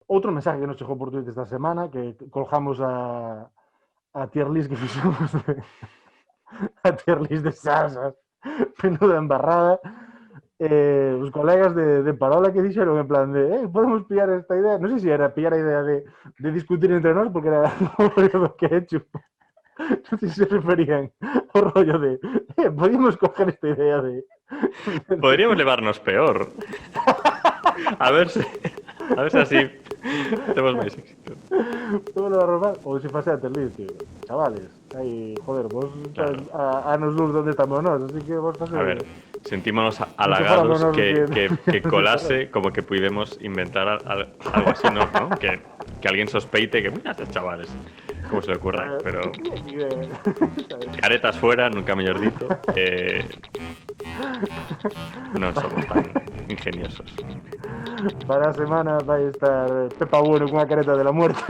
outro mensaje que nos chegou por Twitter esta semana, que colgamos a tier list que fixemos a tier list de salsas, menuda embarrada. Os colegas de Parola que dixeron en plan de podemos pillar esta idea, non sei se era pillar a idea de discutir entre nós, porque era o rollo do ketchup, non sei se se referían ao rollo de podíamos coger esta idea de Podríamos llevarnos peor. A ver si así tenemos máis éxito. todo a robar, ou se fase a terlir, tío. Chavales, aí, joder, vos Claro. a nos luz donde estamos nós, así que vos fase... A ver, sentímonos fuéramos halagados nosotros que colase como que pudimos inventar algo así, ¿no? Que alguien sospeite que, mira, estos chavales, como se le ocurra, pero caretas fuera, nunca mejor dicho, no somos tan ingeniosos. Para a semana vai estar Pepa Bueno cunha careta de la muerte.